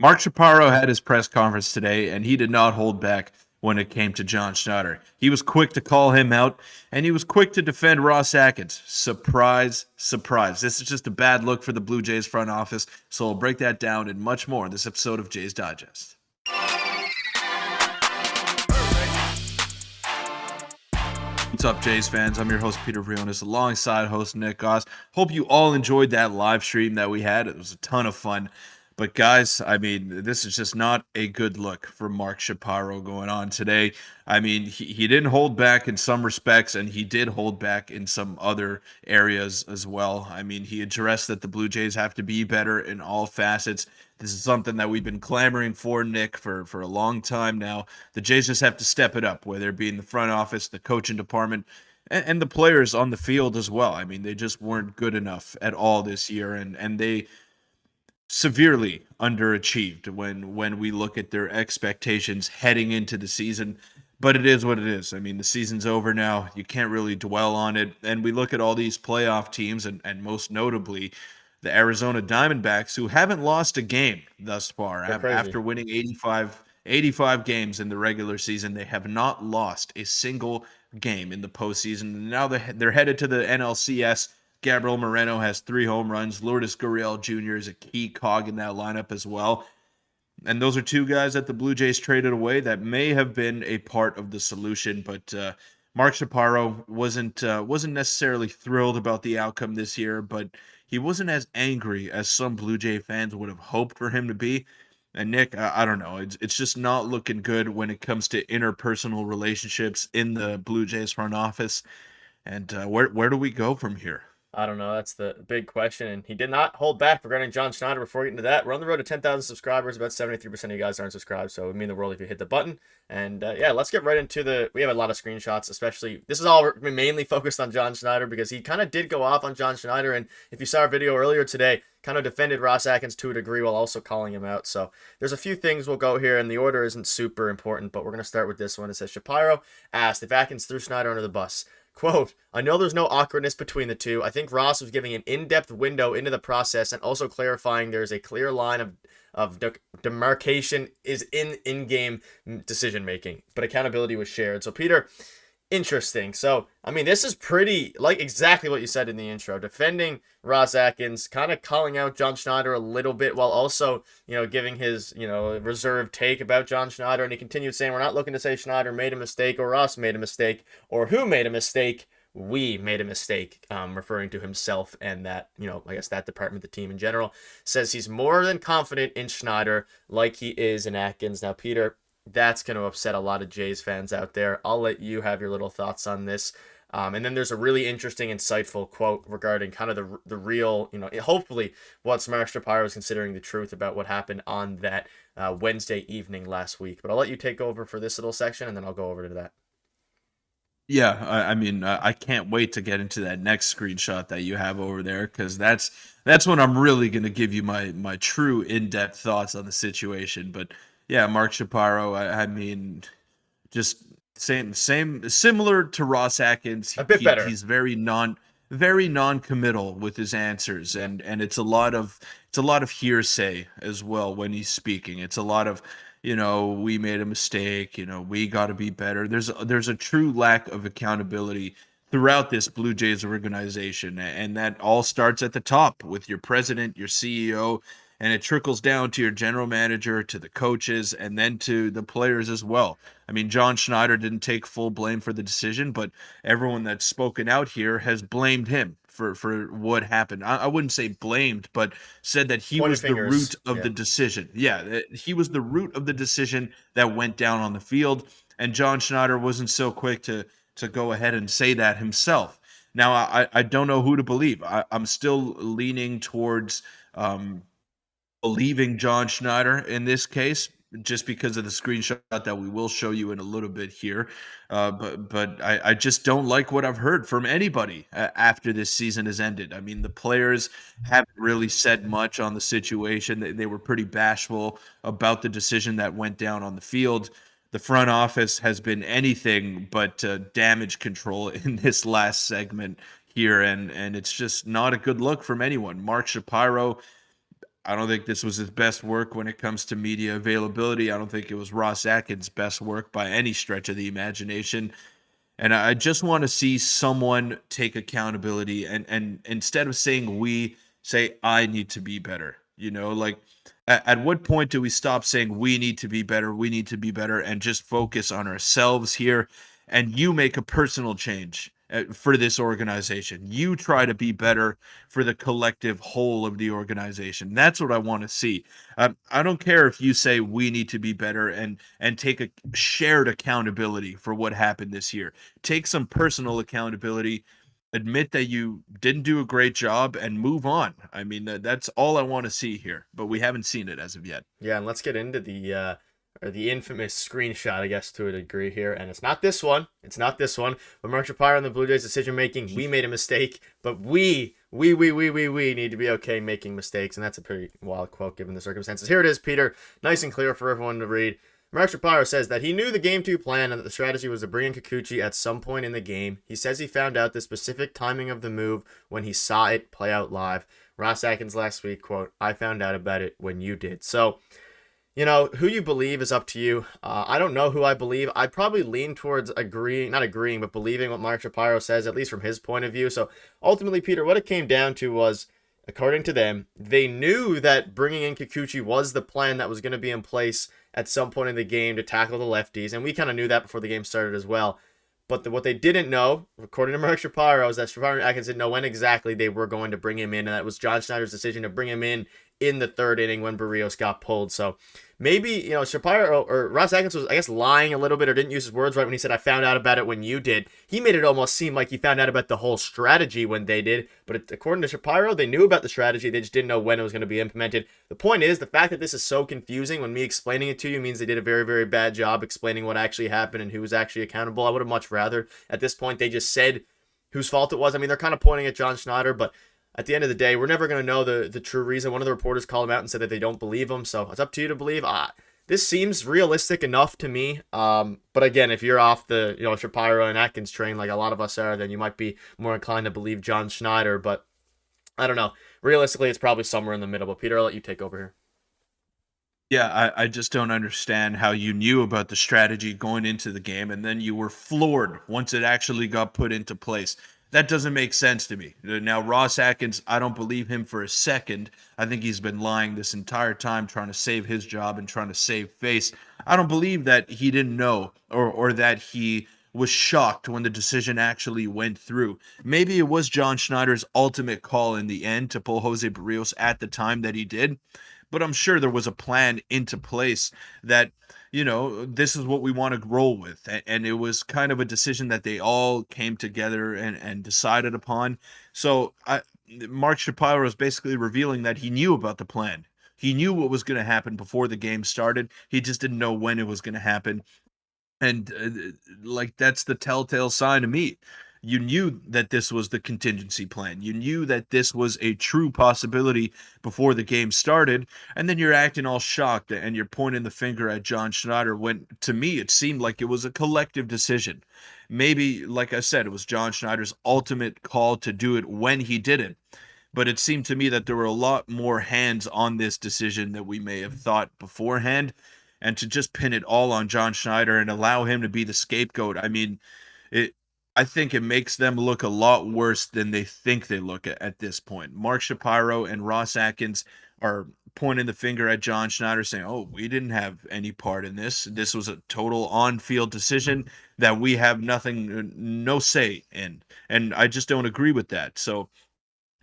Mark Shapiro had his press conference today, and he did not hold back when it came to John Schneider. He was quick to call him out, and he was quick to defend Ross Atkins. Surprise, surprise. This is just a bad look for the Blue Jays front office, so we'll break that down and much more in this episode of Jays Digest. What's up, Jays fans? I'm your host, Peter Vryonis, alongside host Nick Gosse. Hope you all enjoyed that live stream that we had. It was a ton of fun. But guys, this is just not a good look for Mark Shapiro going on today. He didn't hold back in some respects, and he did hold back in some other areas as well. He addressed that the Blue Jays have to be better in all facets. This is something that we've been clamoring for, Nick, for a long time now. The Jays just have to step it up, whether it be in the front office, the coaching department, and the players on the field as well. They just weren't good enough at all this year, and they severely underachieved when we look at their expectations heading into the season. But it is what it is. The season's over now. You can't really dwell on it. And we look at all these playoff teams, and most notably the Arizona Diamondbacks, who haven't lost a game thus far. After winning 85 games in the regular season, they have not lost a single game in the postseason. And now they're headed to the NLCS. Gabriel Moreno has 3 home runs. Lourdes Gurriel Jr. is a key cog in that lineup as well. And those are 2 guys that the Blue Jays traded away that may have been a part of the solution. But Mark Shapiro wasn't necessarily thrilled about the outcome this year, but he wasn't as angry as some Blue Jay fans would have hoped for him to be. And Nick, I don't know. It's just not looking good when it comes to interpersonal relationships in the Blue Jays front office. And where do we go from here? I don't know. That's the big question. And he did not hold back regarding John Schneider. Before we get into that, we're on the road to 10,000 subscribers. About 73% of you guys aren't subscribed, so it would mean the world if you hit the button. And let's get right into we have a lot of screenshots, especially. This is all mainly focused on John Schneider because he kind of did go off on John Schneider. And if you saw our video earlier today, kind of defended Ross Atkins to a degree while also calling him out. So there's a few things we'll go here, and the order isn't super important, but we're going to start with this one. It says, Shapiro asked if Atkins threw Schneider under the bus. Quote, I know there's no awkwardness between the two. I think Ross was giving an in-depth window into the process and also clarifying there's a clear line of demarcation is in-game decision-making, but accountability was shared. So, Peter, interesting. So, this is pretty, like exactly what you said in the intro. Defending Ross Atkins, kind of calling out John Schneider a little bit while also, giving his, reserved take about John Schneider. And he continued saying, we're not looking to say Schneider made a mistake or Ross made a mistake or who made a mistake. We made a mistake, referring to himself and that, I guess that department, the team in general, says he's more than confident in Schneider like he is in Atkins. Now, Peter, that's going to upset a lot of Jays fans out there. I'll let you have your little thoughts on this. And then there's a really interesting, insightful quote regarding kind of the real, hopefully what Mark Shapiro is considering the truth about what happened on that Wednesday evening last week. But I'll let you take over for this little section, and then I'll go over to that. Yeah, I can't wait to get into that next screenshot that you have over there, because that's when I'm really going to give you my true in-depth thoughts on the situation. But yeah, Mark Shapiro, just similar to Ross Atkins. A bit better. He's very non-committal with his answers, and it's a lot of hearsay as well when he's speaking. It's a lot of, we made a mistake, we got to be better. There's a true lack of accountability throughout this Blue Jays organization, and that all starts at the top with your president, your CEO, and it trickles down to your general manager, to the coaches, and then to the players as well. John Schneider didn't take full blame for the decision, but everyone that's spoken out here has blamed him for what happened. I wouldn't say blamed, but said that he was the root of the decision. Yeah, he was the root of the decision that went down on the field, and John Schneider wasn't so quick to go ahead and say that himself. Now, I don't know who to believe. I'm still leaning towards believing John Schneider in this case, just because of the screenshot that we will show you in a little bit here. But I just don't like what I've heard from anybody after this season has ended. The players haven't really said much on the situation. They were pretty bashful about the decision that went down on the field. The front office has been anything but damage control in this last segment here, and it's just not a good look from anyone. Mark Shapiro, I don't think this was his best work when it comes to media availability. I don't think it was Ross Atkins' best work by any stretch of the imagination. And I just want to see someone take accountability and instead of saying we, say I need to be better. Like at what point do we stop saying we need to be better, and just focus on ourselves here, and you make a personal change for this organization. You try to be better for the collective whole of the organization. That's what I want to see. I don't care if you say we need to be better and take a shared accountability for what happened this year. Take some personal accountability, admit that you didn't do a great job, and move on. I mean, that's all I want to see here, but we haven't seen it as of yet. Yeah, and let's get into the infamous screenshot, I guess, to a degree here. And it's not this one. It's not this one. But Mark Shapiro and the Blue Jays' decision making, we made a mistake, but we need to be okay making mistakes. And that's a pretty wild quote given the circumstances. Here it is, Peter. Nice and clear for everyone to read. Mark Shapiro says that he knew the Game 2 plan and that the strategy was to bring in Kikuchi at some point in the game. He says he found out the specific timing of the move when he saw it play out live. Ross Atkins last week, quote, I found out about it when you did. So, who you believe is up to you. I don't know who I believe. I probably lean towards not agreeing, but believing what Mark Shapiro says, at least from his point of view. So ultimately, Peter, what it came down to was, according to them, they knew that bringing in Kikuchi was the plan that was going to be in place at some point in the game to tackle the lefties. And we kind of knew that before the game started as well. But what they didn't know, according to Mark Shapiro, is that Shapiro and Atkins didn't know when exactly they were going to bring him in. And that was John Schneider's decision to bring him in the third inning when Berrios got pulled. So maybe, Shapiro or Ross Atkins was, I guess, lying a little bit or didn't use his words right when he said, I found out about it when you did. He made it almost seem like he found out about the whole strategy when they did. But according to Shapiro, they knew about the strategy. They just didn't know when it was going to be implemented. The point is, the fact that this is so confusing when me explaining it to you means they did a very, very bad job explaining what actually happened and who was actually accountable. I would have much rather, at this point, they just said whose fault it was. I mean, they're kind of pointing at John Schneider, but at the end of the day, we're never going to know the true reason. One of the reporters called him out and said that they don't believe him. So it's up to you to believe. This seems realistic enough to me. But again, if you're off the Shapiro and Atkins train like a lot of us are, then you might be more inclined to believe John Schneider. But I don't know. Realistically, it's probably somewhere in the middle. But Peter, I'll let you take over here. Yeah, I just don't understand how you knew about the strategy going into the game and then you were floored once it actually got put into place. That doesn't make sense to me. Now, Ross Atkins, I don't believe him for a second. I think he's been lying this entire time trying to save his job and trying to save face. I don't believe that he didn't know or that he was shocked when the decision actually went through. Maybe it was John Schneider's ultimate call in the end to pull Jose Barrios at the time that he did. But I'm sure there was a plan into place that, this is what we want to roll with. And it was kind of a decision that they all came together and decided upon. So Mark Shapiro is basically revealing that he knew about the plan. He knew what was going to happen before the game started. He just didn't know when it was going to happen. And that's the telltale sign to me. You knew that this was the contingency plan. You knew that this was a true possibility before the game started. And then you're acting all shocked and you're pointing the finger at John Schneider when, to me, it seemed like it was a collective decision. Maybe, like I said, it was John Schneider's ultimate call to do it when he did it. But it seemed to me that there were a lot more hands on this decision that we may have thought beforehand. And to just pin it all on John Schneider and allow him to be the scapegoat, I mean, I think it makes them look a lot worse than they think they look at this point. Mark Shapiro and Ross Atkins are pointing the finger at John Schneider saying, oh, we didn't have any part in this. This was a total on-field decision that we have no say in. And I just don't agree with that. So,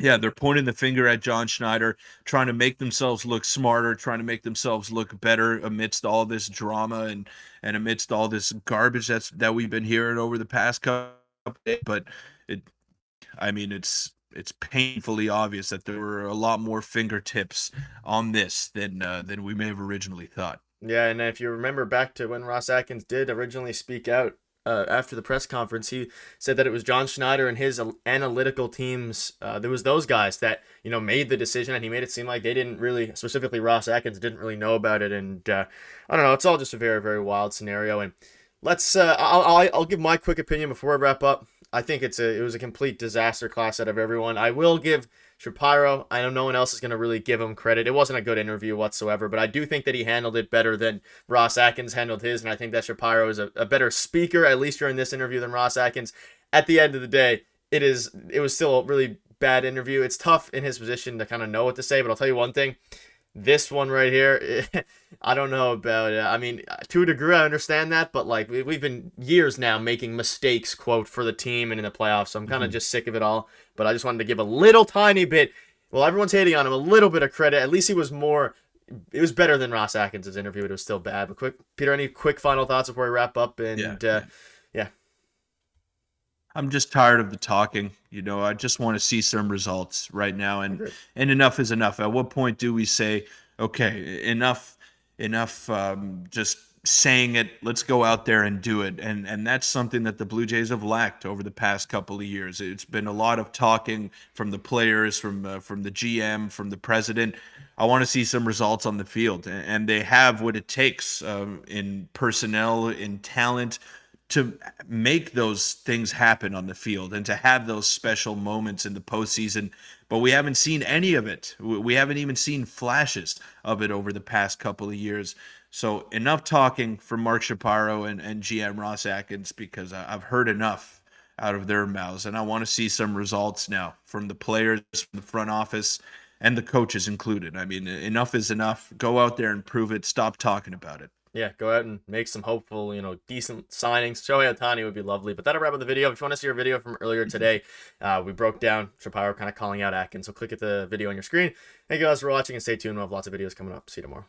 yeah, they're pointing the finger at John Schneider, trying to make themselves look smarter, trying to make themselves look better amidst all this drama and amidst all this garbage that we've been hearing over the past couple of days. But it's painfully obvious that there were a lot more fingertips on this than we may have originally thought. Yeah, and if you remember back to when Ross Atkins did originally speak out after the press conference, he said that it was John Schneider and his analytical teams. There was those guys that made the decision, and he made it seem like they didn't really, specifically Ross Atkins, didn't really know about it. And I don't know, it's all just a very, very wild scenario. And let's I'll give my quick opinion before I wrap up. I think it was a complete disaster class out of everyone. I will give Shapiro, I know no one else is going to really give him credit. It wasn't a good interview whatsoever, but I do think that he handled it better than Ross Atkins handled his, and I think that Shapiro is a better speaker, at least during this interview, than Ross Atkins. At the end of the day, it was still a really bad interview. It's tough in his position to kind of know what to say, but I'll tell you one thing. This one right here, I don't know about it. I mean, to a degree, I understand that, but like we've been years now making mistakes, quote, for the team and in the playoffs. So I'm kind of just sick of it all. But I just wanted to give a little tiny bit. Well, everyone's hating on him, a little bit of credit. At least he was more. It was better than Ross Atkins' interview, but it was still bad. But quick, Peter, any quick final thoughts before we wrap up? And yeah. I'm just tired of the talking. I just want to see some results right now, and enough is enough. At what point do we say, okay, enough, just saying it, let's go out there and do it. And that's something that the Blue Jays have lacked over the past couple of years. It's been a lot of talking from the players, from the GM, from the president. I want to see some results on the field, and they have what it takes in personnel, in talent, to make those things happen on the field and to have those special moments in the postseason. But we haven't seen any of it. We haven't even seen flashes of it over the past couple of years. So enough talking from Mark Shapiro and GM Ross Atkins, because I've heard enough out of their mouths, and I want to see some results now from the players, from the front office, and the coaches included. I mean, enough is enough. Go out there and prove it. Stop talking about it. Yeah, go out and make some hopeful, decent signings. Shohei Ohtani would be lovely. But that'll wrap up the video. If you want to see our video from earlier today, we broke down Shapiro kind of calling out Atkins. So click at the video on your screen. Thank you guys for watching, and stay tuned. We'll have lots of videos coming up. See you tomorrow.